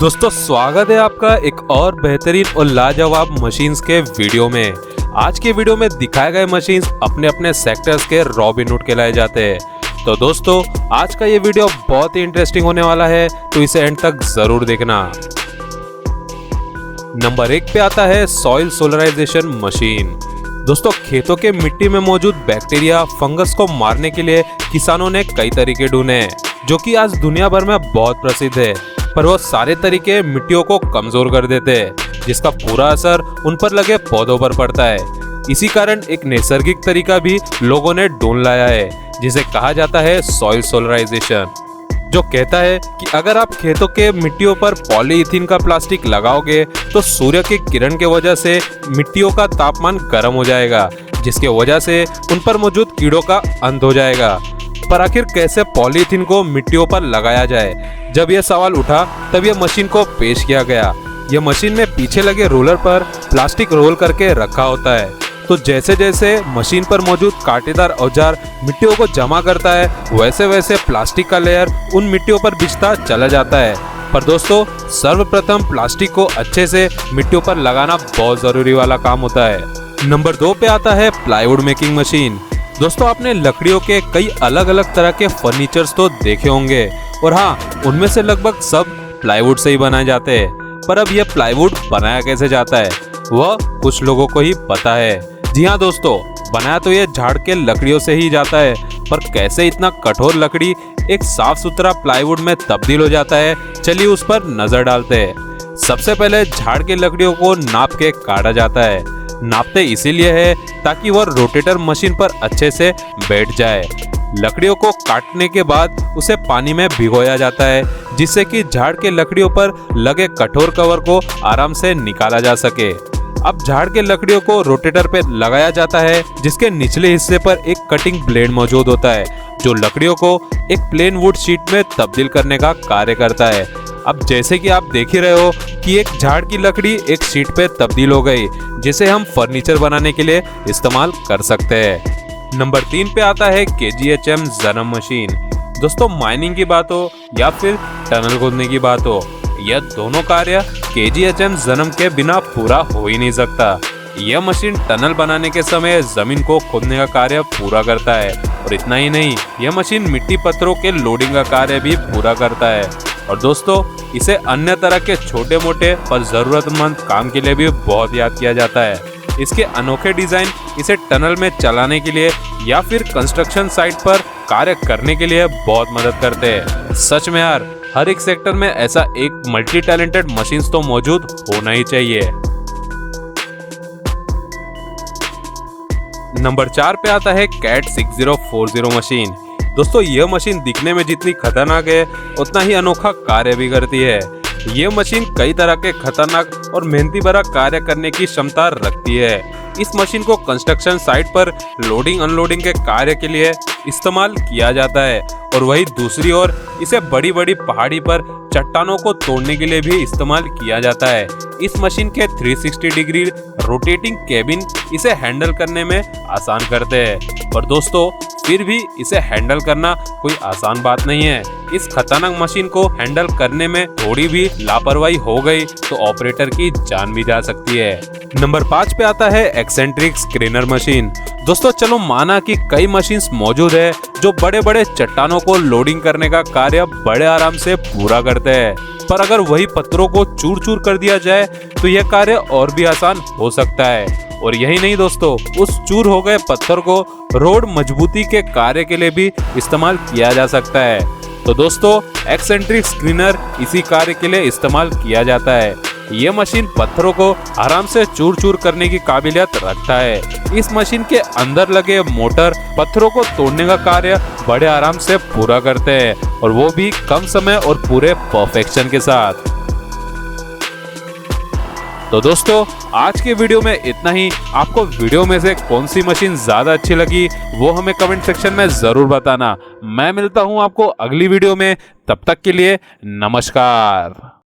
दोस्तों स्वागत है आपका एक और बेहतरीन और लाजवाब मशीन्स के वीडियो में। आज के वीडियो में दिखाए गए मशीन्स अपने अपने सेक्टर्स के रॉबिनहुड कहलाए जाते हैं। तो दोस्तों आज का ये वीडियो बहुत ही इंटरेस्टिंग होने वाला है, तो इसे एंड तक जरूर देखना। नंबर 1 पे आता है सॉइल सोलराइजेशन मशीन। दोस्तों खेतों के मिट्टी में मौजूद बैक्टीरिया फंगस को मारने के लिए किसानों ने कई तरीके ढूंढे जो कि आज दुनिया भर में बहुत प्रसिद्ध है, पर वो सारे तरीके मिट्टियों को कमजोर कर देते हैं, जिसका पूरा असर उन पर लगे पौधों पर पड़ता है। इसी कारण एक नैसर्गिक तरीका भी लोगों ने ढूंढ लाया है, जिसे कहा जाता है सॉइल सोलराइजेशन, जो कहता है कि अगर आप खेतों के मिट्टियों पर पॉलीइथीन का प्लास्टिक लगाओगे तो सूर्य की किरण के वजह से मिट्टियों का तापमान गर्म हो जाएगा, जिसके वजह से उन पर मौजूद कीड़ों का अंत हो जाएगा। पर आखिर कैसे पॉलीइथीन को मिट्टियों पर लगाया जाए? जब यह सवाल उठा तब यह मशीन को पेश किया गया। यह मशीन में पीछे लगे रोलर पर प्लास्टिक रोल करके रखा होता है, तो जैसे जैसे मशीन पर मौजूद कांटेदार औजार मिट्टियों को जमा करता है, वैसे वैसे प्लास्टिक का लेयर उन मिट्टियों पर बिछता चला जाता है। पर दोस्तों सर्वप्रथम प्लास्टिक को अच्छे से मिट्टियों पर लगाना बहुत जरूरी वाला काम होता है। नंबर 2 पे आता है प्लाईवुड मेकिंग मशीन। दोस्तों आपने लकड़ियों के कई अलग अलग तरह के फर्नीचर्स तो देखे होंगे, और हाँ उनमें से लगभग सब प्लाईवुड से ही बनाए जाते हैं। पर अब यह प्लाईवुड बनाया कैसे जाता है वह कुछ लोगों को ही पता है। जी हाँ दोस्तों, बनाया तो यह झाड़ के लकड़ियों से ही जाता है, पर कैसे इतना कठोर लकड़ी एक साफ सुथरा प्लाईवुड में तब्दील हो जाता है, चलिए उस पर नजर डालते हैं। सबसे पहले झाड़ के लकड़ियों को नाप के काटा जाता है। नापते इसीलिए है ताकि वह रोटेटर मशीन पर अच्छे से बैठ जाए। लकड़ियों को काटने के बाद उसे पानी में भिगोया जाता है, जिससे कि झाड़ के लकड़ियों पर लगे कठोर कवर को आराम से निकाला जा सके। अब झाड़ के लकड़ियों को रोटेटर पे लगाया जाता है, जिसके निचले हिस्से पर एक कटिंग ब्लेड मौजूद होता है, जो लकड़ियों को एक प्लेन वुड शीट में तब्दील करने का कार्य करता है। अब जैसे कि आप देख ही रहे हो कि एक झाड़ की लकड़ी एक शीट पे तब्दील हो गई, जिसे हम फर्नीचर बनाने के लिए इस्तेमाल कर सकते हैं। नंबर 3 पे आता है KGHM जनम मशीन। दोस्तों माइनिंग की बात हो या फिर टनल खोदने की बात हो, यह दोनों कार्य KGHM जनम के बिना पूरा हो ही नहीं सकता। यह मशीन टनल बनाने के समय जमीन को खोदने का कार्य पूरा करता है, और इतना ही नहीं, यह मशीन मिट्टी पत्थरों के लोडिंग का कार्य भी पूरा करता है। और दोस्तों इसे अन्य तरह के छोटे मोटे पर जरूरतमंद काम के लिए भी बहुत याद किया जाता है। इसके अनोखे डिजाइन इसे टनल में चलाने के लिए या फिर कंस्ट्रक्शन साइट पर कार्य करने के लिए बहुत मदद करते हैं। सच में यार, हर एक सेक्टर में ऐसा एक मल्टी टैलेंटेड मशीन्स तो मौजूद होना ही चाहिए। नंबर 4 पे आता है CAT 6040 मशीन। दोस्तों यह मशीन दिखने में जितनी खतरनाक है, उतना ही अनोखा कार्य भी करती है। यह मशीन कई तरह के खतरनाक और मेहनती भरा कार्य करने की क्षमता रखती है। इस मशीन को कंस्ट्रक्शन साइट पर लोडिंग अनलोडिंग के कार्य के लिए इस्तेमाल किया जाता है, और वही दूसरी ओर इसे बड़ी बड़ी पहाड़ी पर चट्टानों को तोड़ने के लिए भी इस्तेमाल किया जाता है। इस मशीन के 360 डिग्री रोटेटिंग केबिन इसे हैंडल करने में आसान करते हैं। और दोस्तों फिर भी इसे हैंडल करना कोई आसान बात नहीं है। इस खतरनाक मशीन को हैंडल करने में थोड़ी भी लापरवाही हो गई तो ऑपरेटर की जान भी जा सकती है। नंबर 5 पे आता है एक्सेंट्रिक स्क्रीनर मशीन। दोस्तों चलो माना कि कई मशीन्स मौजूद है जो बड़े बड़े चट्टानों को लोडिंग करने का कार्य बड़े आराम से पूरा करते हैं, पर अगर वही पत्थरों को चूर चूर कर दिया जाए तो यह कार्य और भी आसान हो सकता है। और यही नहीं दोस्तों, उस चूर हो गए पत्थर को रोड मजबूती के कार्य के लिए भी इस्तेमाल किया जा सकता है। तो दोस्तों एक्सेंट्रिक स्क्रीनर इसी कार्य के लिए इस्तेमाल किया जाता है। यह मशीन पत्थरों को आराम से चूर चूर करने की काबिलियत रखता है। इस मशीन के अंदर लगे मोटर पत्थरों को तोड़ने का कार्य बड़े आराम से पूरा करते हैं, और वो भी कम समय और पूरे परफेक्शन के साथ। तो दोस्तों आज के वीडियो में इतना ही। आपको वीडियो में से कौन सी मशीन ज्यादा अच्छी लगी वो हमें कमेंट सेक्शन में जरूर बताना। मैं मिलता हूं आपको अगली वीडियो में, तब तक के लिए नमस्कार।